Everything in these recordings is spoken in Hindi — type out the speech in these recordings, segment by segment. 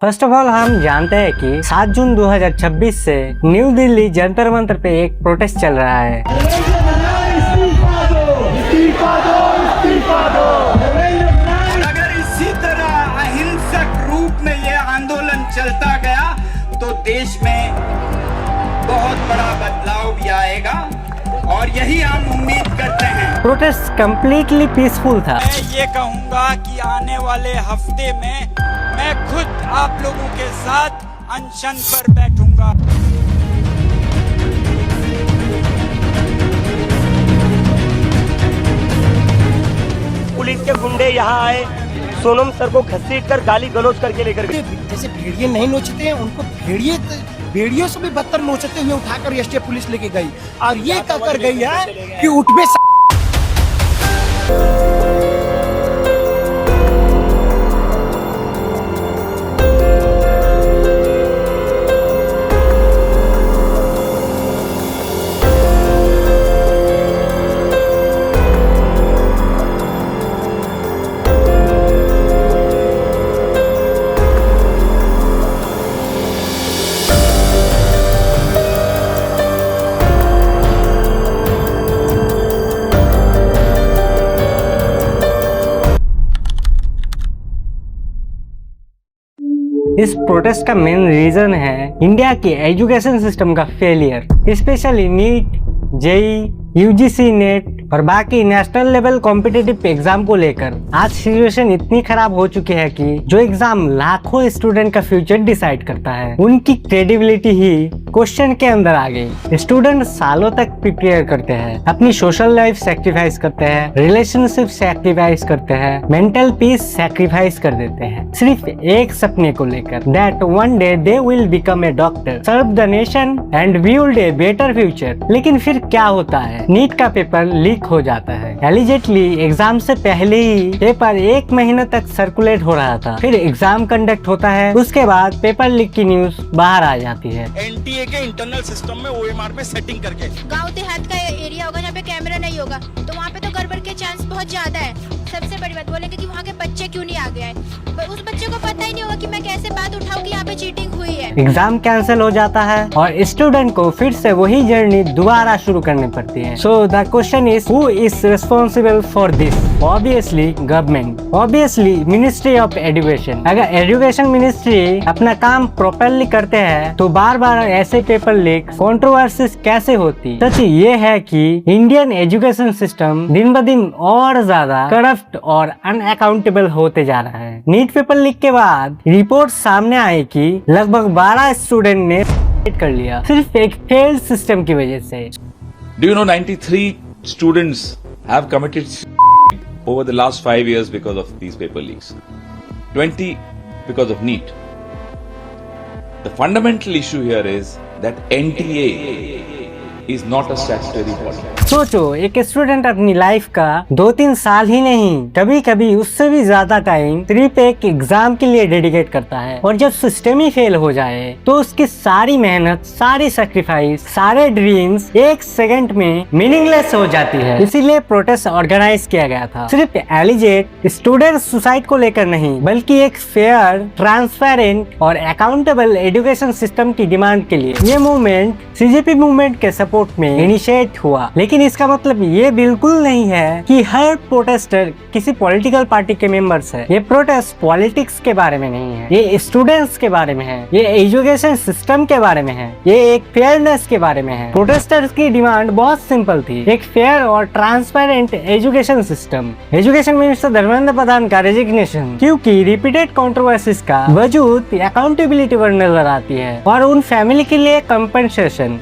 फर्स्ट ऑफ ऑल हम जानते हैं कि 7 जून 2026 से न्यू दिल्ली जंतर मंतर पे एक प्रोटेस्ट चल रहा है। अगर इसी तरह अहिंसक रूप में ये आंदोलन चलता गया तो देश में बहुत बड़ा बदलाव भी आएगा और यही हम उम्मीद करते हैं। प्रोटेस्ट कम्प्लीटली पीसफुल था। मैं ये कहूँगा कि आने वाले हफ्ते में मैं खुद आप लोगों के साथ अनशन पर बैठूंगा। पुलिस के गुंडे यहाँ आए, सोनम सर को घसीटकर गाली गलौज करके लेकर गए। जैसे भेड़िए नहीं नोचते हैं, उनको भेड़ियों से भी बदतर नोचते हुए उठाकर एसटीएफ पुलिस लेके गई और ये कहकर गई है कि उठबे इस प्रोटेस्ट का मेन रीजन है इंडिया की एजुकेशन सिस्टम का failure, specially NEET, JEE, UGC NET और बाकी नेशनल लेवल कॉम्पिटिटिव एग्जाम को लेकर आज सिचुएशन इतनी खराब हो चुकी है कि जो एग्जाम लाखों स्टूडेंट का फ्यूचर डिसाइड करता है, उनकी क्रेडिबिलिटी ही क्वेश्चन के अंदर आ गई। स्टूडेंट सालों तक प्रिपेयर करते हैं, अपनी सोशल लाइफ सैक्रिफाइस करते हैं, रिलेशनशिप सैक्रिफाइस करते हैं, मेंटल पीस सैक्रिफाइस कर देते हैं, सिर्फ एक सपने को लेकर, that one day they will become a doctor, serve the nation and build a better future. लेकिन फिर क्या होता है, नीट का पेपर लीक हो जाता है। एलिजेटली एग्जाम से पहले ही पेपर 1 महीने तक सर्कुलेट हो रहा था, फिर एग्जाम कंडक्ट होता है, उसके बाद पेपर लीक की न्यूज बाहर आ जाती है। एनटीए के इंटरनल सिस्टम में ओएमआर पे सेटिंग करके गांव देहात का एरिया होगा जहाँ पे कैमरा नहीं होगा तो वहाँ पे तो गड़बड़ के चांस बहुत ज्यादा है। सबसे बड़ी बात बोलेंगे कि वहाँ के बच्चे क्यों नहीं आ गए, पर उस बच्चे को पता ही नहीं होगा कि मैं कैसे बात उठाऊं कि यहाँ पे चीटिंग हुई है। एग्जाम कैंसिल हो जाता है और स्टूडेंट को फिर से वही जर्नी दोबारा शुरू करनी पड़ती है। So the question is who is responsible for this? Obviously government, obviously ministry of education. अगर एजुकेशन मिनिस्ट्री अपना काम प्रॉपरली करते हैं तो बार बार ऐसे पेपर लीक कंट्रोवर्सीज कैसे होती? सच ये है कि इंडियन एजुकेशन सिस्टम दिन ब दिन और ज्यादा करप्ट और अनअकाउंटेबल होते जा रहा है। नीट पेपर लीक के बाद रिपोर्ट सामने आई कि लगभग 12 स्टूडेंट ने कर लिया सिर्फ एक फेल्ड सिस्टम की वजह से। Do you know 93 students have committed over the last 5 years because of these paper leaks? 20 because of NEET. The fundamental issue here is that NTA is not a statutory body. सोचो, एक स्टूडेंट अपनी लाइफ का 2-3 साल ही नहीं, कभी कभी उससे भी ज्यादा टाइम सिर्फ एक एग्जाम के लिए डेडिकेट करता है और जब सिस्टम ही फेल हो जाए तो उसकी सारी मेहनत, सारी सैक्रिफाइस, सारे ड्रीम्स एक सेकंड में मीनिंगलेस हो जाती है। इसीलिए प्रोटेस्ट ऑर्गेनाइज किया गया था, सिर्फ एलिजेट स्टूडेंट सुसाइड को लेकर नहीं, बल्कि एक फेयर, ट्रांसपेरेंट और अकाउंटेबल एजुकेशन सिस्टम की डिमांड के लिए। ये मूवमेंट सीजेपी मूवमेंट के सपोर्ट में इनिशिएट हुआ, लेकिन इसका मतलब ये बिल्कुल नहीं है कि हर प्रोटेस्टर किसी पॉलिटिकल पार्टी के मेंबर्स है। ये प्रोटेस्ट पॉलिटिक्स के बारे में नहीं है, ये स्टूडेंट्स के बारे में है, ये एजुकेशन सिस्टम के बारे में है, ये एक फेयरनेस के बारे में है। प्रोटेस्टर्स की डिमांड बहुत सिंपल थी, एक फेयर और transparent education system. Education minister Dharmendra Pradhan का रेजिग्नेशन, क्योंकि रिपीटेड कंट्रोवर्सीज का वजूद अकाउंटेबिलिटी पर नजर आती है, और उन फैमिली के लिए कंपनसेशन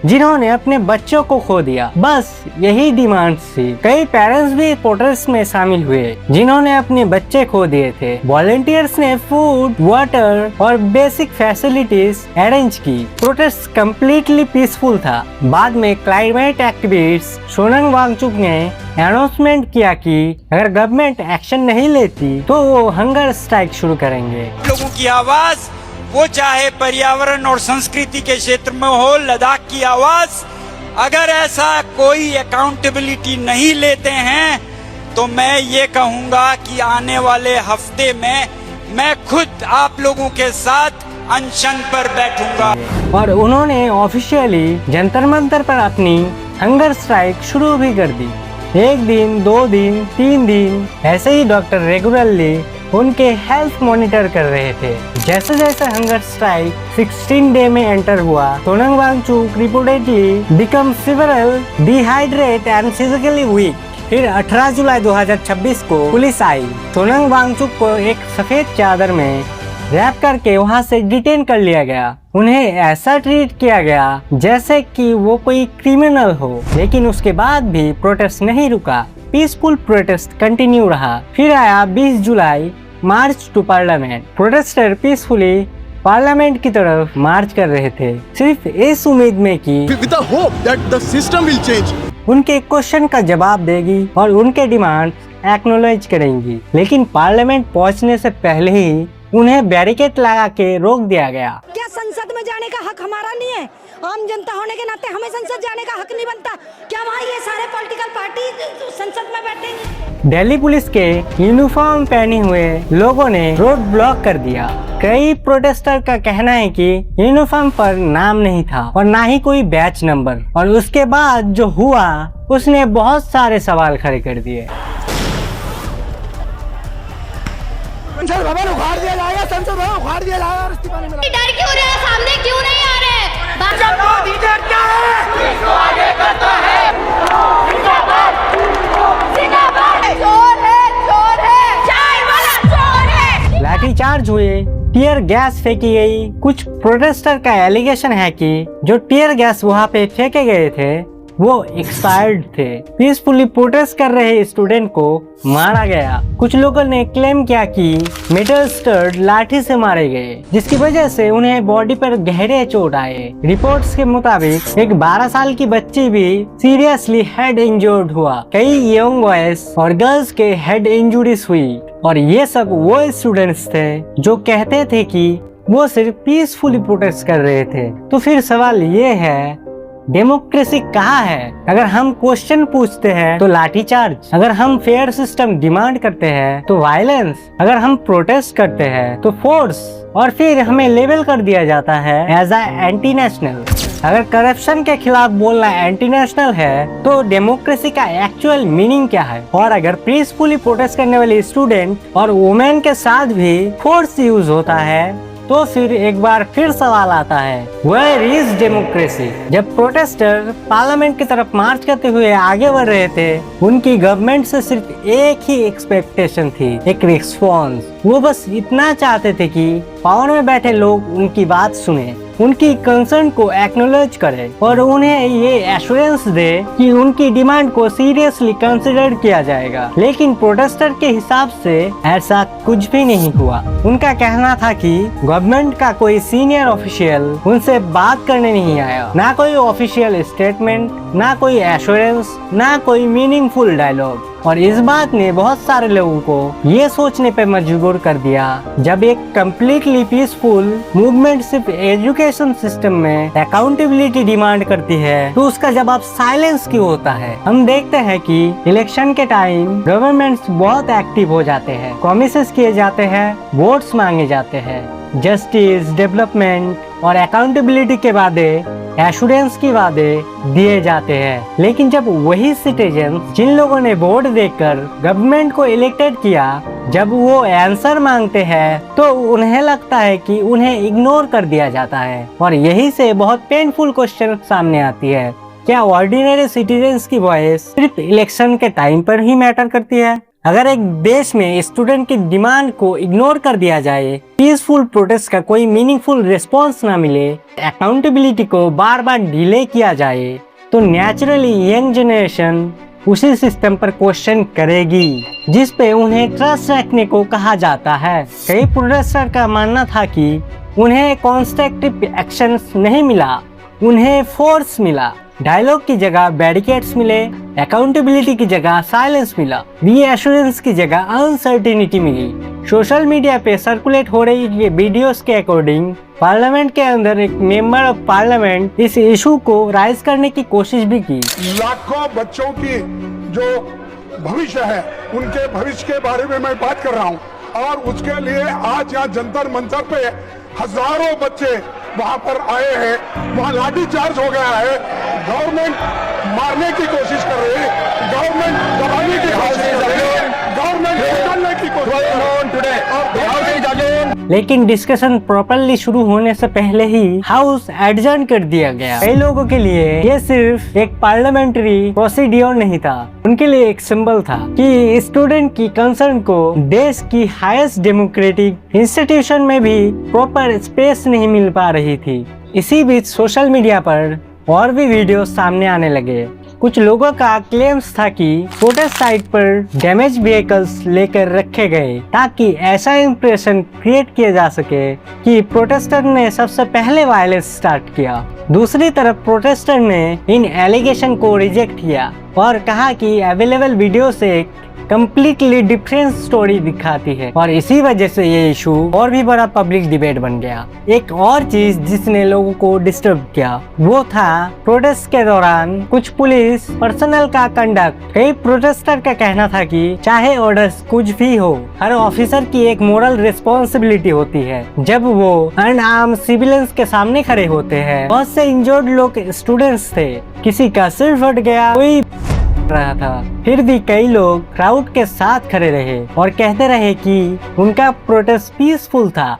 जिन्होंने अपने बच्चों को खो दिया। बस यही डिमांड थी। कई पेरेंट्स भी प्रोटेस्ट में शामिल हुए जिन्होंने अपने बच्चे खो दिए थे। वॉलंटियर्स ने फूड, वाटर और बेसिक फैसिलिटीज अरेंज की। प्रोटेस्ट कम्प्लीटली पीसफुल था। बाद में क्लाइमेट एक्टिविस्ट सोनम वांगचुक ने अनाउंसमेंट किया कि अगर गवर्नमेंट एक्शन नहीं लेती तो वो हंगर स्ट्राइक शुरू करेंगे। लोगों की आवाज, वो चाहे पर्यावरण और संस्कृति के क्षेत्र में हो, लद्दाख की आवाज, अगर ऐसा कोई अकाउंटेबिलिटी नहीं लेते हैं तो मैं ये कहूँगा कि आने वाले हफ्ते में मैं खुद आप लोगों के साथ अनशन पर बैठूंगा। और उन्होंने ऑफिशियली जंतर मंतर पर अपनी हंगर स्ट्राइक शुरू भी कर दी। 1 दिन, 2 दिन, 3 दिन ऐसे ही डॉक्टर रेगुलरली उनके हेल्थ मॉनिटर कर रहे थे। जैसे जैसे हंगर स्ट्राइक 16 डे में एंटर हुआ, Sonam Wangchuk reportedly become severely dehydrate and physically weak. फिर 18 जुलाई 2026 को पुलिस आई। सोनम वांगचुक को एक सफेद चादर में रैप करके वहां से डिटेन कर लिया गया। उन्हें ऐसा ट्रीट किया गया जैसे कि वो कोई क्रिमिनल हो। लेकिन उसके बाद भी प्रोटेस्ट नहीं रुका, पीसफुल प्रोटेस्ट कंटिन्यू रहा। फिर आया 20 जुलाई, march to parliament. Protester peacefully parliament की तरफ मार्च कर रहे थे, सिर्फ इस उम्मीद में कि with the hope that the system will change. उनके क्वेश्चन का जवाब देगी और उनके डिमांड एक्नॉलेज करेंगी। लेकिन पार्लियामेंट पहुंचने से पहले ही उन्हें बैरिकेड लगा के रोक दिया गया। क्या संसद में जाने का हक हमारा नहीं है? आम जनता होने के नाते हमें संसद जाने का हक नहीं बनता? क्या वहाँ ये सारे पॉलिटिकल पार्टी संसद में बैठेंगे? दिल्ली पुलिस के यूनिफॉर्म पहने हुए लोगों ने रोड ब्लॉक कर दिया। कई प्रोटेस्टर का कहना है कि यूनिफॉर्म पर नाम नहीं था और ना ही कोई बैच नंबर। और उसके बाद जो हुआ उसने बहुत सारे सवाल खड़े कर दिए। संसद भवन उखाड़ दिया जाएगा, संसद भवन उखाड़ दिया जाएगा और इस्तीफा नहीं मिला। डर क्यों रहे हैं? सामने क्यों नहीं आ रहे? लाठीचार्ज हुए, टीयर गैस फेंकी गई। कुछ प्रोटेस्टर का एलिगेशन है कि जो टीयर गैस वहाँ पे फेंके गए थे वो एक्सपायर्ड थे। पीसफुली प्रोटेस्ट कर रहे स्टूडेंट को मारा गया। कुछ लोगों ने क्लेम किया कि मेटल स्टड लाठी से मारे गए, जिसकी वजह से उन्हें बॉडी पर गहरे चोट आए। रिपोर्ट्स के मुताबिक एक 12 साल की बच्ची भी सीरियसली हेड इंजर्ड हुआ। कई यंग बॉयज और गर्ल्स के हेड इंजुरीज हुई। और ये सब वो स्टूडेंट्स थे जो कहते थे कि वो सिर्फ पीसफुली प्रोटेस्ट कर रहे थे। तो फिर सवाल ये है, डेमोक्रेसी कहाँ है? अगर हम क्वेश्चन पूछते हैं तो लाठीचार्ज, अगर हम फेयर सिस्टम डिमांड करते हैं तो वायलेंस, अगर हम प्रोटेस्ट करते हैं तो फोर्स, और फिर हमें लेबल कर दिया जाता है एज एंटी नेशनल। अगर करप्शन के खिलाफ बोलना एंटी नेशनल है तो डेमोक्रेसी का एक्चुअल मीनिंग क्या है? और अगर पीसफुली प्रोटेस्ट करने वाले स्टूडेंट और वुमेन के साथ भी फोर्स यूज होता है तो फिर एक बार फिर सवाल आता है, वेयर इज डेमोक्रेसी? जब प्रोटेस्टर पार्लियामेंट की तरफ मार्च करते हुए आगे बढ़ रहे थे, उनकी गवर्नमेंट से सिर्फ एक ही एक्सपेक्टेशन थी, एक रिस्पॉन्स। वो बस इतना चाहते थे कि पावर में बैठे लोग उनकी बात सुने, उनकी कंसर्न को एक्नॉलेज करे और उन्हें ये एश्योरेंस दे कि उनकी डिमांड को सीरियसली कंसिडर किया जाएगा। लेकिन प्रोटेस्टर के हिसाब से ऐसा कुछ भी नहीं हुआ। उनका कहना था कि गवर्नमेंट का कोई सीनियर ऑफिशियल उनसे बात करने नहीं आया, ना कोई ऑफिशियल स्टेटमेंट, ना कोई एश्योरेंस, ना कोई मीनिंगफुल डायलॉग। और इस बात ने बहुत सारे लोगों को ये सोचने पे मजबूर कर दिया, जब एक कम्प्लीटली पीसफुल मूवमेंट सिर्फ एजुकेशन सिस्टम में अकाउंटेबिलिटी डिमांड करती है तो उसका जवाब साइलेंस क्यों होता है? हम देखते हैं कि इलेक्शन के टाइम गवर्नमेंट्स बहुत एक्टिव हो जाते हैं, प्रॉमिसेस किए जाते हैं, वोट्स मांगे जाते हैं, जस्टिस, डेवलपमेंट और अकाउंटेबिलिटी के वादे, एश्योरेंस की वादे दिए जाते हैं। लेकिन जब वही सिटीजन जिन लोगों ने वोट देकर गवर्नमेंट को इलेक्टेड किया, जब वो आंसर मांगते हैं तो उन्हें लगता है कि उन्हें इग्नोर कर दिया जाता है। और यही से बहुत पेनफुल क्वेश्चन सामने आती है, क्या ऑर्डिनरी सिटीजन्स की वॉइस सिर्फ इलेक्शन के टाइम पर ही मैटर करती है? अगर एक देश में स्टूडेंट की डिमांड को इग्नोर कर दिया जाए, पीसफुल प्रोटेस्ट का कोई मीनिंगफुल रिस्पॉन्स ना मिले, अकाउंटेबिलिटी को बार बार डिले किया जाए, तो नेचुरली यंग जनरेशन उसी सिस्टम पर क्वेश्चन करेगी जिस पे उन्हें ट्रस्ट रखने को कहा जाता है। कई प्रोटेस्टर का मानना था कि उन्हें कंस्ट्रक्टिव एक्शंस नहीं मिला, उन्हें फोर्स मिला। डायलॉग की जगह बैरिकेड्स मिले, अकाउंटेबिलिटी की जगह साइलेंस मिला, रीएश्योरेंस की जगह अनसर्टेनिटी मिली। सोशल मीडिया पे सर्कुलेट हो रही ये वीडियोस के अकॉर्डिंग पार्लियामेंट के अंदर एक मेंबर ऑफ पार्लियामेंट इस इशू को राइज करने की कोशिश भी की। लाखों बच्चों की जो भविष्य है, उनके भविष्य के बारे में मैं बात कर रहा हूँ। और उसके लिए आज यहाँ जंतर मंतर पे हजारों बच्चे वहां पर आए हैं, वहां लाठी चार्ज हो गया है, गवर्नमेंट मारने की कोशिश कर रही है, गवर्नमेंट दबाने की कोशिश कर रही है, गवर्नमेंट निकालने की कोशिश कर रही है। लेकिन डिस्कशन प्रॉपरली शुरू होने से पहले ही हाउस एडजर्न कर दिया गया। कई लोगों के लिए ये सिर्फ एक पार्लियामेंट्री प्रोसीड्योर नहीं था, उनके लिए एक सिंबल था कि स्टूडेंट की कंसर्न को देश की हाईएस्ट डेमोक्रेटिक इंस्टीट्यूशन में भी प्रॉपर स्पेस नहीं मिल पा रही थी। इसी बीच सोशल मीडिया पर और भी वीडियो सामने आने लगे। कुछ लोगों का क्लेम्स था कि प्रोटेस्ट साइट पर डैमेज व्हीकल्स लेकर रखे गए ताकि ऐसा इंप्रेशन क्रिएट किया जा सके कि प्रोटेस्टर ने सबसे पहले वायलेंस स्टार्ट किया। दूसरी तरफ प्रोटेस्टर ने इन एलिगेशन को रिजेक्ट किया और कहा कि अवेलेबल वीडियो से कम्प्लीटली डिफरेंट स्टोरी दिखाती है और इसी वजह से ये इशू और भी बड़ा पब्लिक डिबेट बन गया। एक और चीज जिसने लोगों को डिस्टर्ब किया वो था प्रोटेस्ट के दौरान कुछ पुलिस पर्सनल का कंडक्ट। कई प्रोटेस्टर का कहना था कि चाहे ऑर्डर्स कुछ भी हो, हर ऑफिसर की एक मोरल रिस्पॉन्सिबिलिटी होती है। जब वो अनआर्म्ड सिविलियंस के सामने खड़े होते हैं, बहुत से इंजर्ड लोग स्टूडेंट्स थे, किसी का सिर फट गया, कोई रहा था, फिर भी कई लोग क्राउड के साथ खड़े रहे और कहते रहे कि उनका प्रोटेस्ट पीसफुल था।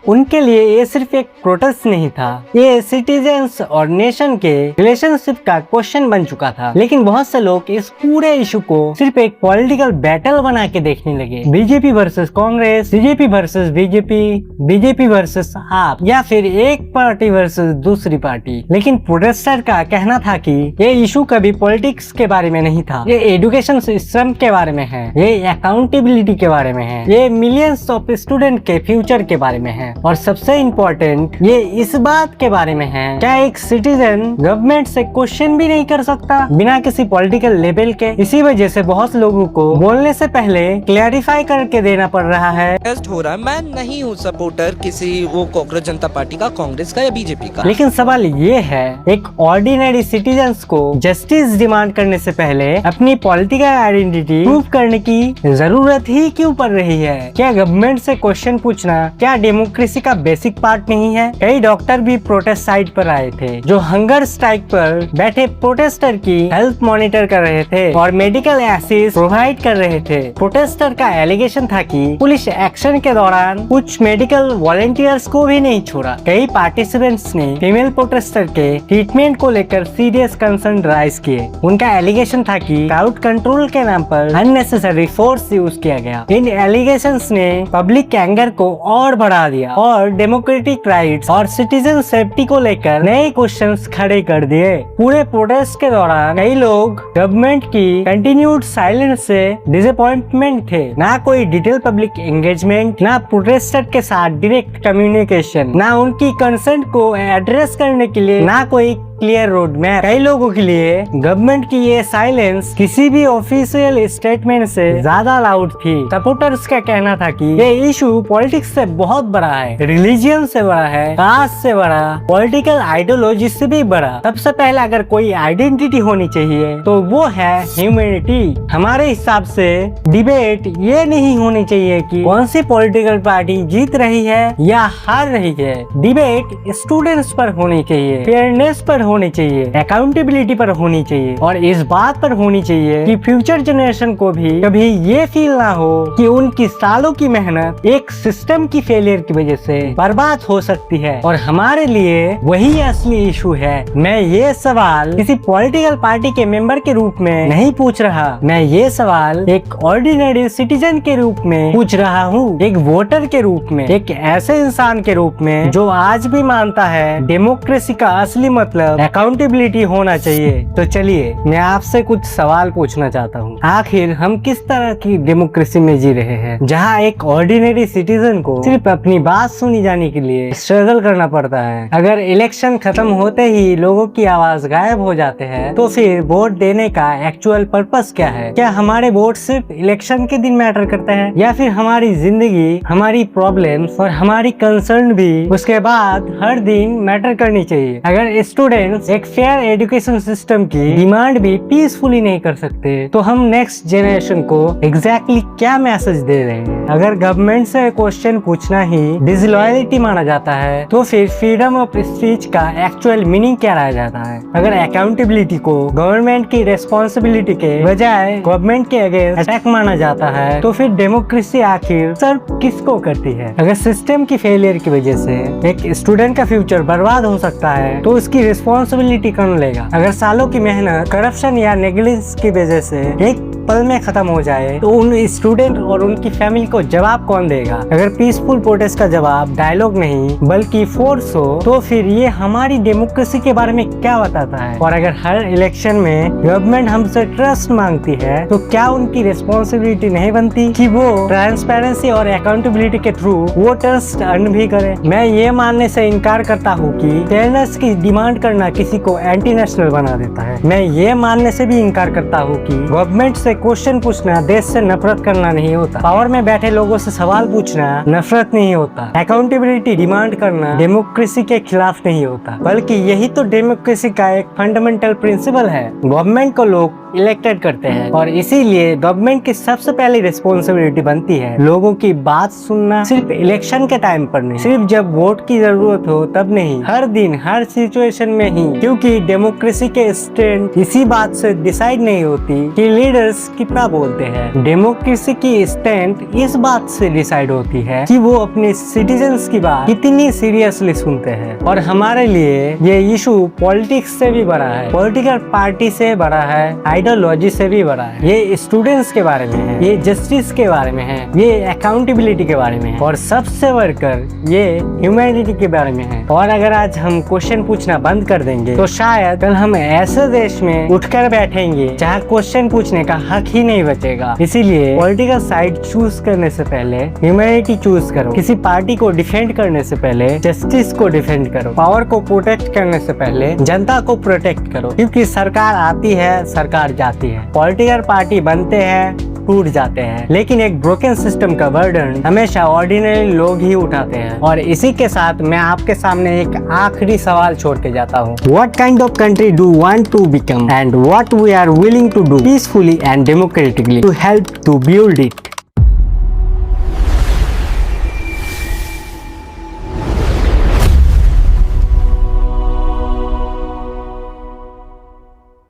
उनके लिए ये सिर्फ एक प्रोटेस्ट नहीं था, ये सिटीजन्स और नेशन के रिलेशनशिप का क्वेश्चन बन चुका था। लेकिन बहुत से लोग इस पूरे इशू को सिर्फ एक पॉलिटिकल बैटल बना के देखने लगे, BJP versus Congress, BJP versus BJP, BJP versus आप, या फिर एक पार्टी वर्सेस दूसरी पार्टी। लेकिन प्रोटेस्टर का कहना था कि ये इशू कभी पॉलिटिक्स के बारे में नहीं था, ये एजुकेशन सिस्टम के बारे में है, ये अकाउंटेबिलिटी के बारे में है, ये मिलियंस ऑफ स्टूडेंट के फ्यूचर के बारे में है और सबसे इम्पोर्टेंट ये इस बात के बारे में है क्या एक सिटीजन गवर्नमेंट से क्वेश्चन भी नहीं कर सकता बिना किसी पॉलिटिकल लेवल के। इसी वजह से बहुत लोगों को बोलने से पहले क्लैरिफाई करके देना पड़ रहा है। हो रहा है, मैं नहीं हूँ सपोर्टर किसी वो कांग्रेस जनता पार्टी का, कांग्रेस का या बीजेपी का। लेकिन सवाल ये है, एक ऑर्डिनरी सिटीजन्स को जस्टिस डिमांड करने से पहले अपनी पॉलिटिकल आइडेंटिटी प्रूव करने की जरूरत ही क्यों पड़ रही है? क्या गवर्नमेंट से क्वेश्चन पूछना क्या डेमोक्रेसी का बेसिक पार्ट नहीं है? कई डॉक्टर भी प्रोटेस्ट साइट पर आए थे जो हंगर स्ट्राइक पर बैठे प्रोटेस्टर की हेल्थ मॉनिटर कर रहे थे और मेडिकल एसिस्ट प्रोवाइड कर रहे थे। प्रोटेस्टर का एलिगेशन था कि पुलिस एक्शन के दौरान कुछ मेडिकल वॉलंटियर्स को भी नहीं छोड़ा। कई पार्टिसिपेंट्स ने फीमेल प्रोटेस्टर के ट्रीटमेंट को लेकर सीरियस कंसर्न राइज किए। उनका एलिगेशन था कि क्राउड कंट्रोल के नाम पर अननेसेसरी फोर्स यूज किया गया। इन एलिगेशंस ने पब्लिक एंगर को और बढ़ा दिया और डेमोक्रेटिक राइट्स और सिटीजन सेफ्टी को लेकर नए क्वेश्चंस खड़े कर दिए। पूरे प्रोटेस्ट के दौरान कई लोग गवर्नमेंट की कंटिन्यूड साइलेंस से डिसअपॉइंटमेंट थे। ना कोई डिटेल पब्लिक एंगेजमेंट, ना प्रोटेस्टर के साथ डायरेक्ट कम्युनिकेशन, ना उनकी कंसर्न को एड्रेस करने के लिए ना कोई क्लियर रोड मैप। कई लोगों के लिए गवर्नमेंट की ये साइलेंस किसी भी ऑफिशियल स्टेटमेंट से ज्यादा लाउड थी। सपोर्टर्स का कहना था कि ये इशू पॉलिटिक्स से बहुत बड़ा है, रिलीजियन से बड़ा है, कास्ट से बड़ा, पॉलिटिकल आइडियोलॉजी से भी बड़ा। सबसे पहले अगर कोई आइडेंटिटी होनी चाहिए तो वो है ह्यूमैनिटी। हमारे हिसाब से डिबेट ये नहीं होनी चाहिए कि कौन सी पॉलिटिकल पार्टी जीत रही है या हार रही है। डिबेट स्टूडेंट्स पर होनी चाहिए, फेयरनेस पर होनी चाहिए, अकाउंटेबिलिटी पर होनी चाहिए और इस बात पर होनी चाहिए कि फ्यूचर जनरेशन को भी कभी ये फील ना हो कि उनकी सालों की मेहनत एक सिस्टम की फेलियर की वजह से बर्बाद हो सकती है। और हमारे लिए वही असली इशू है। मैं ये सवाल किसी पॉलिटिकल पार्टी के मेंबर के रूप में नहीं पूछ रहा, मैं ये सवाल एक ऑर्डिनरी सिटीजन के रूप में पूछ रहा हूँ, एक वोटर के रूप में, एक ऐसे इंसान के रूप में जो आज भी मानता है डेमोक्रेसी का असली मतलब अकाउंटेबिलिटी होना चाहिए। तो चलिए मैं आपसे कुछ सवाल पूछना चाहता हूँ। आखिर हम किस तरह की डेमोक्रेसी में जी रहे हैं जहाँ एक ऑर्डिनरी सिटीजन को सिर्फ अपनी बात सुनी जाने के लिए स्ट्रगल करना पड़ता है? अगर इलेक्शन खत्म होते ही लोगों की आवाज गायब हो जाते हैं तो फिर वोट देने का एक्चुअल पर्पस क्या है? क्या हमारे वोट सिर्फ इलेक्शन के दिन मैटर करते हैं या फिर हमारी जिंदगी, हमारी प्रॉब्लम्स और हमारी कंसर्न भी उसके बाद हर दिन मैटर करनी चाहिए? अगर स्टूडेंट स्टूडेंट्स एक फेयर एजुकेशन सिस्टम की डिमांड भी पीसफुली नहीं कर सकते, तो हम नेक्स्ट जनरेशन को एग्जैक्टली क्या मैसेज दे रहे हैं? अगर गवर्नमेंट से क्वेश्चन पूछना ही डिसलॉयलिटी माना जाता है, तो फिर फ्रीडम ऑफ स्पीच का एक्चुअल मीनिंग क्या रह जाता है? अगर अकाउंटेबिलिटी को गवर्नमेंट की रेस्पॉन्सिबिलिटी के बजाय गवर्नमेंट के अगेंस्ट अटैक माना जाता है, तो फिर डेमोक्रेसी आखिर सर्व किसको करती है? अगर सिस्टम की फेलियर की वजह से एक स्टूडेंट का फ्यूचर बर्बाद हो सकता है, तो उसकी रिस्पॉन्सिबिलिटी कौन लेगा? अगर सालों की मेहनत करप्शन या नेग्लिजेंस की वजह से एक पल में खत्म हो जाए, तो उन स्टूडेंट और उनकी फैमिली को जवाब कौन देगा? अगर पीसफुल प्रोटेस्ट का जवाब डायलॉग नहीं बल्कि फोर्स हो, तो फिर ये हमारी डेमोक्रेसी के बारे में क्या बताता है? और अगर हर इलेक्शन में गवर्नमेंट हमसे ट्रस्ट मांगती है, तो क्या उनकी रिस्पॉन्सिबिलिटी नहीं बनती कि वो ट्रांसपेरेंसी और अकाउंटेबिलिटी के थ्रू वो ट्रस्ट अर्न भी करे? मैं ये मानने से इनकार करता हूँ कि फेयरनेस की डिमांड करना किसी को एंटी नेशनल बना देता है। मैं ये मानने से भी इनकार करता हूँ कि गवर्नमेंट से क्वेश्चन पूछना देश से नफरत करना नहीं होता। पावर में बैठे लोगों से सवाल पूछना नफरत नहीं होता। अकाउंटेबिलिटी डिमांड करना डेमोक्रेसी के खिलाफ नहीं होता, बल्कि यही तो डेमोक्रेसी का एक फंडामेंटल प्रिंसिपल है। गवर्नमेंट को लोग इलेक्टेड करते हैं और इसीलिए गवर्नमेंट की सबसे पहली रिस्पॉन्सिबिलिटी बनती है लोगों की बात सुनना, सिर्फ इलेक्शन के टाइम पर नहीं, सिर्फ जब वोट की जरूरत हो तब नहीं, हर दिन हर सिचुएशन में ही। क्योंकि डेमोक्रेसी के स्टैंड इसी बात से डिसाइड नहीं होती कि लीडर्स कितना बोलते हैं। डेमोक्रेसी की स्टैंड इस बात से डिसाइड होती है कि वो अपने सिटीजन्स की बात कितनी सीरियसली सुनते हैं। और हमारे लिए ये इशू पॉलिटिक्स से भी बड़ा है, पॉलिटिकल पार्टी से बड़ा है, आइडियोलॉजी से भी बड़ा है। ये स्टूडेंट्स के बारे में है, ये जस्टिस के बारे में है, ये अकाउंटेबिलिटी के बारे में है, और सबसे बढ़कर ये ह्यूमैनिटी के बारे में है। और अगर आज हम क्वेश्चन पूछना बंद कर देंगे, तो शायद कल हम ऐसे देश में उठकर बैठेंगे जहाँ क्वेश्चन पूछने का हक ही नहीं बचेगा। इसीलिए पॉलिटिकल साइड चूज करने से पहले ह्यूमैनिटी चूज करो। किसी पार्टी को डिफेंड करने से पहले जस्टिस को डिफेंड करो। पावर को प्रोटेक्ट करने से पहले जनता को प्रोटेक्ट करो। क्योंकि सरकार आती है, सरकार जाती है, पॉलिटिकल पार्टी बनते हैं, टूट जाते हैं, लेकिन एक ब्रोकन सिस्टम का बर्डन हमेशा ऑर्डिनरी लोग ही उठाते हैं। और इसी के साथ मैं आपके सामने एक आखिरी सवाल छोड़ के जाता हूँ। What kind of country do you want to become and what we are willing to do peacefully and democratically to help to build it?